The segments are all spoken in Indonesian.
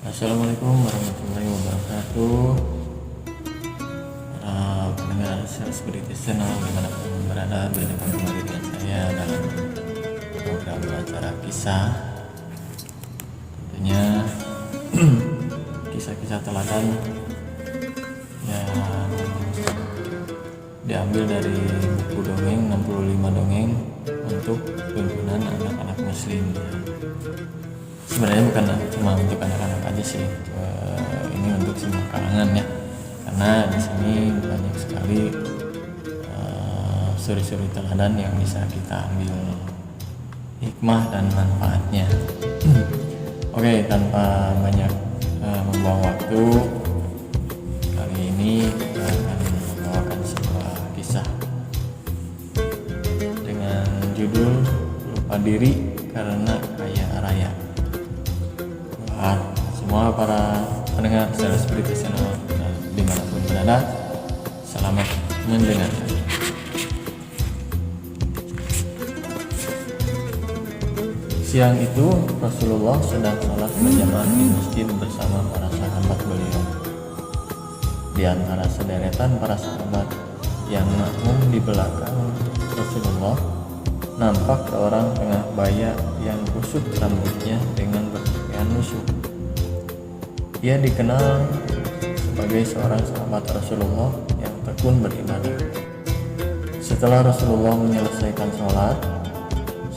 Assalamualaikum warahmatullahi wabarakatuh. Para pendengar Sales British Channel dimanapun berada, berjumpa kembali dengan saya dalam program acara kisah. Tentunya kisah-kisah teladan yang diambil dari buku dongeng 65 dongeng untuk pimpinan anak-anak muslim. Sebenarnya bukan cuma untuk anak-anak aja sih, ini untuk semua kalangan ya, karena di sini banyak sekali suri-suri teladan yang bisa kita ambil hikmah dan manfaatnya. Oke, tanpa banyak membuang waktu, kali ini kita akan membawakan sebuah kisah dengan judul Lupa Diri Karena Kaya Raya. Semua para pendengar Sales British Channel dimanapun berada, selamat mendengarkan. Siang itu Rasulullah sedang sholat berjamaah di masjid bersama para sahabat beliau. Di antara sederetan para sahabat yang makmum di belakang Rasulullah, nampak seorang tengah baya yang kusut rambutnya dengan berpakaian lusuh. Dia dikenal sebagai seorang sahabat Rasulullah yang tekun beribadah. Setelah Rasulullah menyelesaikan sholat,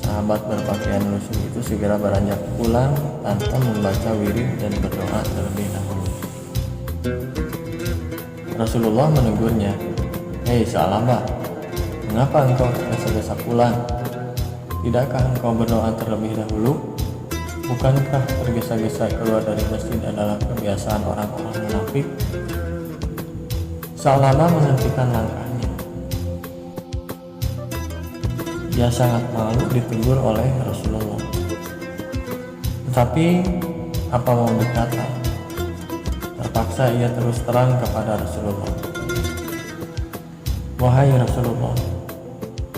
sahabat berpakaian lusuh itu segera beranjak pulang tanpa membaca wirid dan berdoa terlebih dahulu. Rasulullah menegurnya, "Hei Sa'labah, mengapa engkau tergesa-gesa pulang? Tidakkah engkau berdoa terlebih dahulu? Bukankah tergesa-gesa keluar dari masjid adalah kebiasaan orang-orang munafik?" Sa'labah menghentikan langkahnya. Dia sangat malu ditegur oleh Rasulullah. Tetapi apa mau dikata? Terpaksa ia terus terang kepada Rasulullah. "Wahai Rasulullah,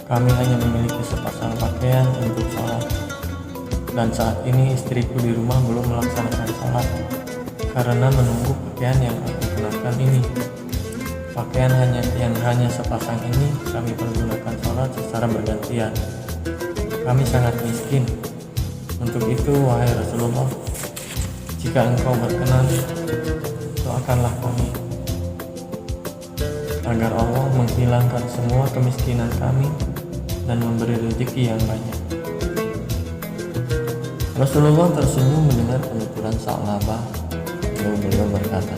kami hanya memiliki sepasang pakaian untuk sholat, dan saat ini istriku di rumah belum melaksanakan sholat karena menunggu pakaian yang aku kenakan ini. Pakaian yang hanya sepasang ini kami pergunakan sholat secara bergantian. Kami sangat miskin. Untuk itu, wahai Rasulullah, jika engkau berkenan, doakanlah kami agar Allah menghilangkan semua kemiskinan kami dan memberi rezeki yang banyak." Rasulullah tersenyum mendengar penuturan Sa'labah. Lalu beliau berkata,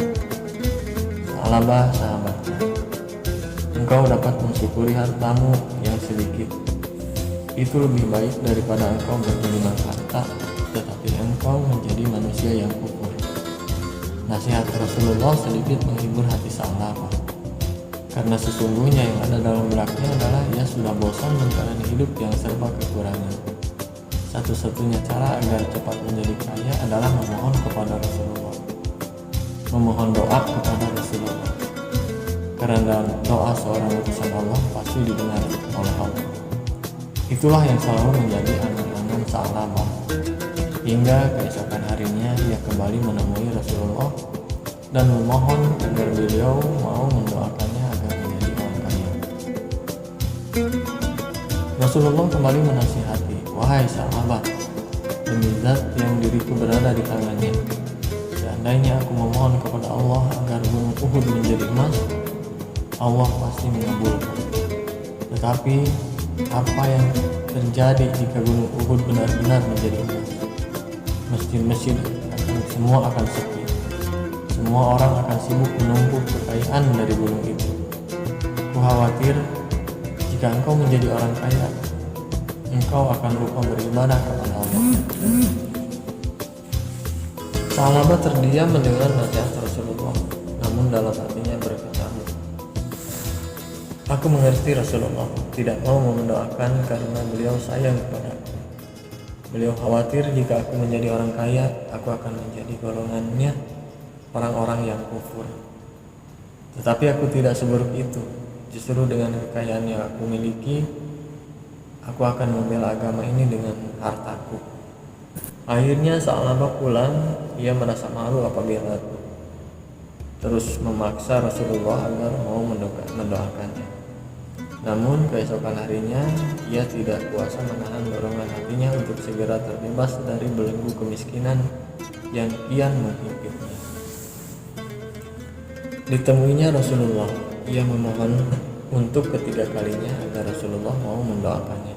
"Sa'labah sahabatku, engkau dapat mensyukuri hartamu yang sedikit. Itu lebih baik daripada engkau bergelimang harta, tetapi engkau menjadi manusia yang kufur." Nasihat Rasulullah sedikit menghibur hati Sa'labah, karena sesungguhnya yang ada dalam benaknya adalah ia sudah bosan menjalani hidup yang serba kekurangan. Satu-satunya cara agar cepat menjadi kaya adalah memohon kepada Rasulullah, memohon doa kepada Rasulullah, karena doa seorang utusan Allah pasti didengar oleh Allah. Itulah yang selalu menjadi angan-angan Sa'labah, hingga keesokan harinya ia kembali menemui Rasulullah dan memohon agar beliau mau mendoakannya agar menjadi orang kaya. Rasulullah kembali menasihati, "Wahai Sa'labah, demi zat yang diriku berada di tangannya, seandainya aku memohon kepada Allah agar gunung Uhud menjadi emas, Allah pasti mengabulkan. Tetapi apa yang terjadi jika gunung Uhud benar-benar menjadi emas? Masjid-masjid semua akan sepi. Semua orang akan sibuk menumpuk kekayaan dari gunung itu. Aku khawatir jika engkau menjadi orang kaya, engkau akan lupa beribadah kepada Allah." Sa'labah terdiam mendengar nasihat Rasulullah, namun dalam hatinya berkata, "Aku mengerti Rasulullah tidak mau mendoakan karena beliau sayang kepadaku. Beliau khawatir jika aku menjadi orang kaya, aku akan menjadi golongannya orang-orang yang kufur. Tetapi aku tidak seburuk itu. Justru dengan kekayaan yang aku miliki, aku akan membela agama ini dengan hartaku." Akhirnya Sa'labah pulang. Ia merasa malu apabila terus memaksa Rasulullah agar mau mendoakannya. Namun keesokan harinya ia tidak kuasa menahan dorongan hatinya untuk segera terbebas dari belenggu kemiskinan yang kian menghimpitnya. Ditemuinya Rasulullah, ia memohon untuk ketiga kalinya agar Rasulullah mau mendoakannya.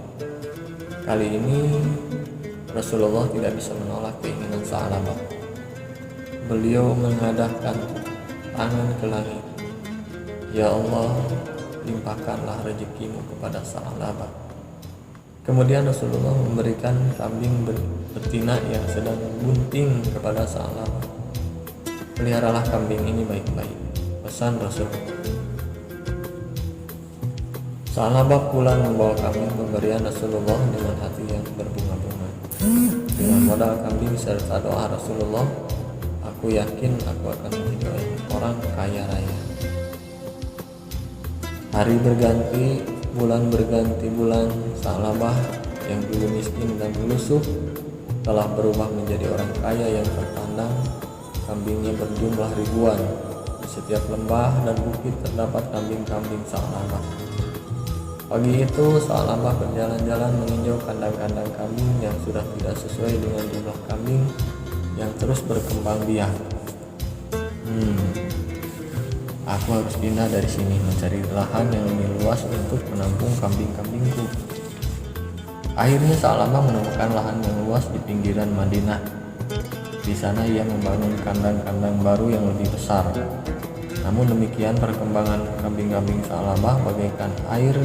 Kali ini Rasulullah tidak bisa menolak keinginan Sa'labah. Beliau menghadapkan tangan ke langit. Ya Allah, limpahkanlah rezekimu kepada Sa'labah. Kemudian Rasulullah memberikan kambing betina yang sedang bunting kepada Sa'labah. Peliharalah kambing ini baik-baik, pesan Rasulullah. Sa'labah pulang membawa kambing pemberian Rasulullah dengan hati yang berbunga-bunga. Dengan modal kambing serta doa Rasulullah, aku yakin aku akan menjadi orang kaya raya. Hari berganti, bulan berganti bulan, Sa'labah yang dulu miskin dan melusuh telah berubah menjadi orang kaya yang terpandang. Kambingnya berjumlah ribuan. Di setiap lembah dan bukit terdapat kambing-kambing Sa'labah. Pagi itu Sa'labah berjalan-jalan meninjau kandang-kandang kambing yang sudah tidak sesuai dengan jumlah kambing yang terus berkembang biak. Aku harus pindah dari sini, mencari lahan yang lebih luas untuk menampung kambing-kambingku. Akhirnya Sa'labah menemukan lahan yang luas di pinggiran Madinah. Di sana ia membangun kandang-kandang baru yang lebih besar. Namun demikian, perkembangan kambing-kambing Sa'labah bagaikan air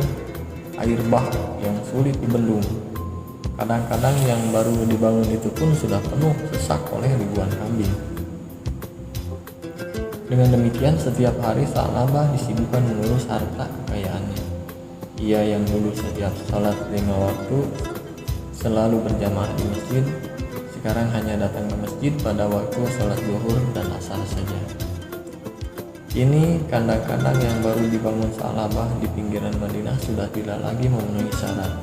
bah yang sulit dibendung. Kadang-kadang yang baru dibangun itu pun sudah penuh sesak oleh ribuan kambing. Dengan demikian, setiap hari Sa'labah disibukkan mengurus harta kekayaannya. Ia yang dulu setiap sholat 5 waktu selalu berjamaah di masjid, sekarang hanya datang ke masjid pada waktu sholat zuhur dan asar saja. Kini kandang-kandang yang baru dibangun Sa'labah di pinggiran Madinah sudah tidak lagi memenuhi syarat.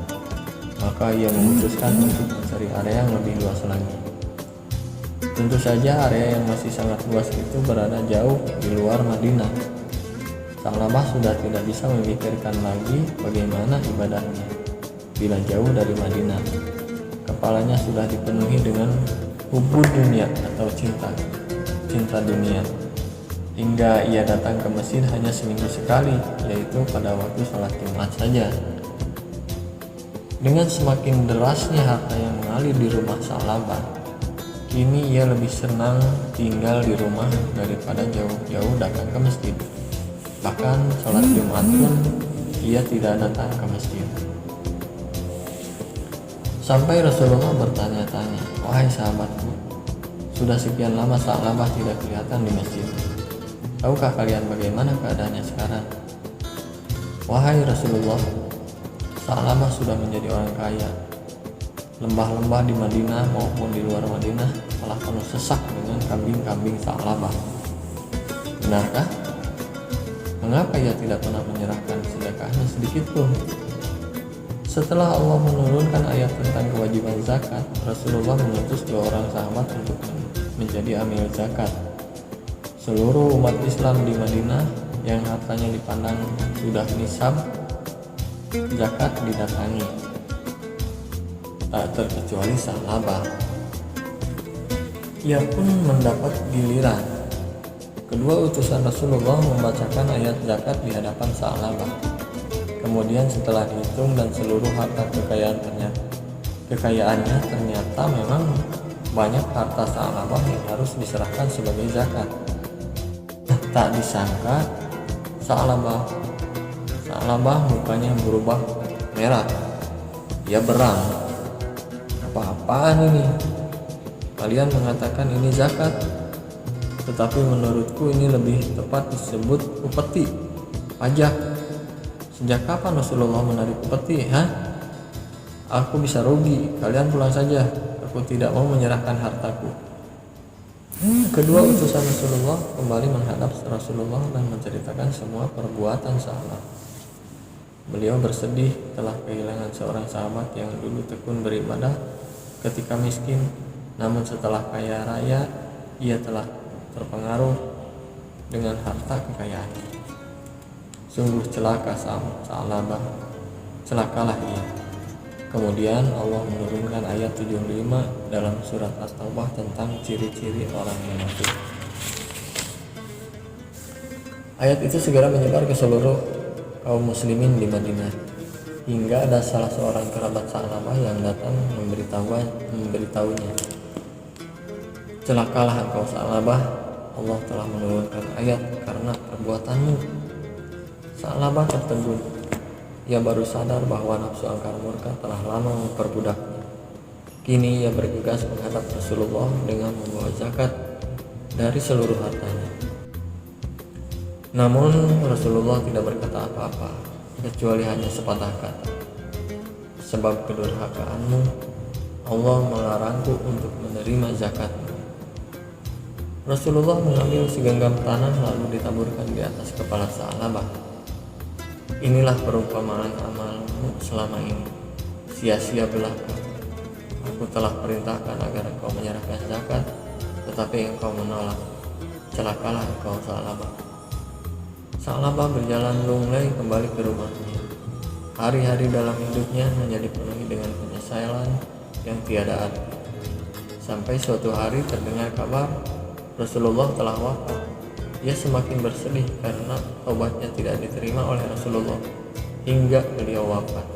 Maka ia memutuskan untuk mencari area yang lebih luas lagi. Tentu saja area yang masih sangat luas itu berada jauh di luar Madinah. Sa'labah sudah tidak bisa memikirkan lagi bagaimana ibadahnya bila jauh dari Madinah. Kepalanya sudah dipenuhi dengan hubud dunia atau cinta dunia. Hingga ia datang ke masjid hanya seminggu sekali, yaitu pada waktu sholat Jumat saja. Dengan semakin derasnya harta yang mengalir di rumah Sa'labah, kini ia lebih senang tinggal di rumah daripada jauh-jauh datang ke masjid. Bahkan sholat Jumat pun ia tidak datang ke masjid. Sampai Rasulullah bertanya-tanya, wahai sahabatku, sudah sekian lama Sa'labah tidak kelihatan di masjid. Tahukah kalian bagaimana keadaannya sekarang? Wahai Rasulullah, Sa'labah sudah menjadi orang kaya. Lembah-lembah di Madinah maupun di luar Madinah telah penuh sesak dengan kambing-kambing Sa'labah. Benarkah? Mengapa ia tidak pernah menyerahkan sedekahnya sedikit pun? Setelah Allah menurunkan ayat tentang kewajiban zakat, Rasulullah mengutus 2 orang sahabat untuk menjadi amil zakat. Seluruh umat Islam di Madinah yang hartanya dipandang sudah nisab zakat didatangi, tak terkecuali Sa'labah. Ia pun mendapat giliran. Kedua utusan Rasulullah membacakan ayat zakat di hadapan Sa'labah. Kemudian setelah dihitung dan seluruh harta kekayaannya ternyata memang banyak harta Sa'labah yang harus diserahkan sebagai zakat. Tak disangka Sa'labah mukanya berubah merah. Ia berang. Apa-apaan ini? Kalian mengatakan ini zakat, tetapi menurutku ini lebih tepat disebut upeti, pajak. Sejak kapan Rasulullah menarik upeti? Aku bisa rugi. Kalian pulang saja. Aku tidak mau menyerahkan hartaku. Kedua utusan Rasulullah kembali menghadap Rasulullah dan menceritakan semua perbuatan Sa'labah. Beliau bersedih telah kehilangan seorang sahabat yang dulu tekun beribadah ketika miskin. namun setelah kaya raya ia telah terpengaruh dengan harta kekayaan. Sungguh celaka Sa'labah, celakalah ia. Kemudian Allah menurunkan ayat 75 dalam surat At-Taubah tentang ciri-ciri orang munafik. Ayat itu segera menyebar ke seluruh kaum muslimin di Madinah, hingga ada salah seorang kerabat Sa'labah yang datang memberitahunya, celakalah engkau Sa'labah, Allah telah menurunkan ayat karena perbuatanmu. Sa'labah tertegun. Ia baru sadar bahwa nafsu angkar murka telah lama memperbudaknya. Kini ia bergegas menghadap Rasulullah dengan membawa zakat dari seluruh hartanya. Namun Rasulullah tidak berkata apa-apa, kecuali hanya sepatah kata, sebab kedurhakaanmu, Allah melarangku untuk menerima zakatmu. Rasulullah mengambil segenggam tanah lalu ditaburkan di atas kepala Sa'labah. Inilah perumpamaan amalmu selama ini, sia-sia belaka. Aku telah perintahkan agar engkau menyerahkan zakat, tetapi engkau menolak. Celakalah engkau Sa'labah. Sa'labah berjalan lunglai kembali ke rumahnya. Hari-hari dalam hidupnya hanya dipenuhi dengan penyesalan yang tiada arti. Sampai suatu hari terdengar kabar Rasulullah telah wafat. Ia semakin bersedih karena taubatnya tidak diterima oleh Rasulullah hingga beliau wafat.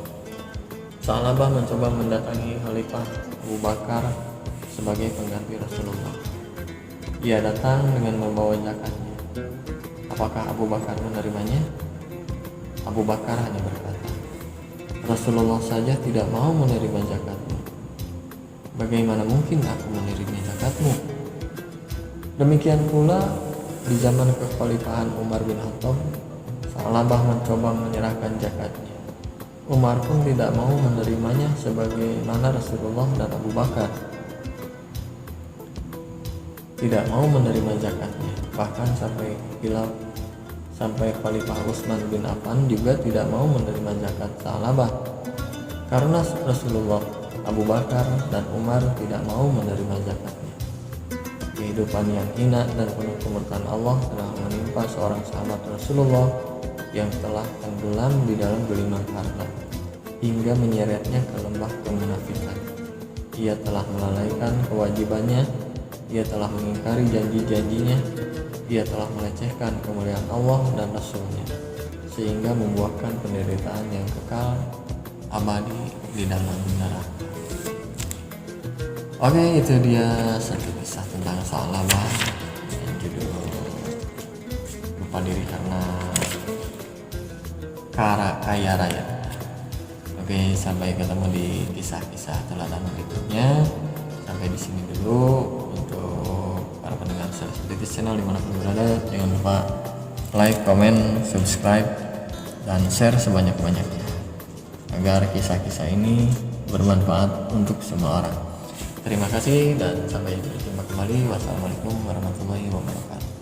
Sa'labah mencoba mendatangi Khalifah Abu Bakar sebagai pengganti Rasulullah. Ia datang dengan membawa zakatnya. Apakah Abu Bakar menerimanya? Abu Bakar hanya berkata, Rasulullah saja tidak mau menerima zakatmu. Bagaimana mungkin aku menerima zakatmu? Demikian pula di zaman kekhalifahan Umar bin Khattab, Sa'labah mencoba menyerahkan zakatnya. Umar pun tidak mau menerimanya sebagaimana Rasulullah dan Abu Bakar tidak mau menerima zakatnya. Bahkan sampai Khalifah Utsman bin Affan juga tidak mau menerima zakat Sa'labah karena Rasulullah, Abu Bakar, dan Umar tidak mau menerima zakatnya. Kehidupan yang hina dan penuh kemurkaan Allah sedang menimpa seorang sahabat Rasulullah yang telah tenggelam di dalam geliman harta hingga menyeretnya ke lembah kemunafikan. Ia telah melalaikan kewajibannya, ia telah mengingkari janji-janjinya, ia telah melecehkan kemuliaan Allah dan Rasul-Nya, sehingga membuahkan penderitaan yang kekal abadi di dalam neraka. Oke, itu dia satu kisah tentang Sa'labah yang judul lupa diri karena kaya raya. Oke, sampai ketemu di kisah-kisah teladan berikutnya. Sampai di sini dulu untuk para pendengar Selebritis Channel dimanapun berada. Jangan lupa like, comment, subscribe, dan share sebanyak-banyaknya agar kisah-kisah ini bermanfaat untuk semua orang. Terima kasih dan sampai berjumpa kembali. Wassalamualaikum warahmatullahi wabarakatuh.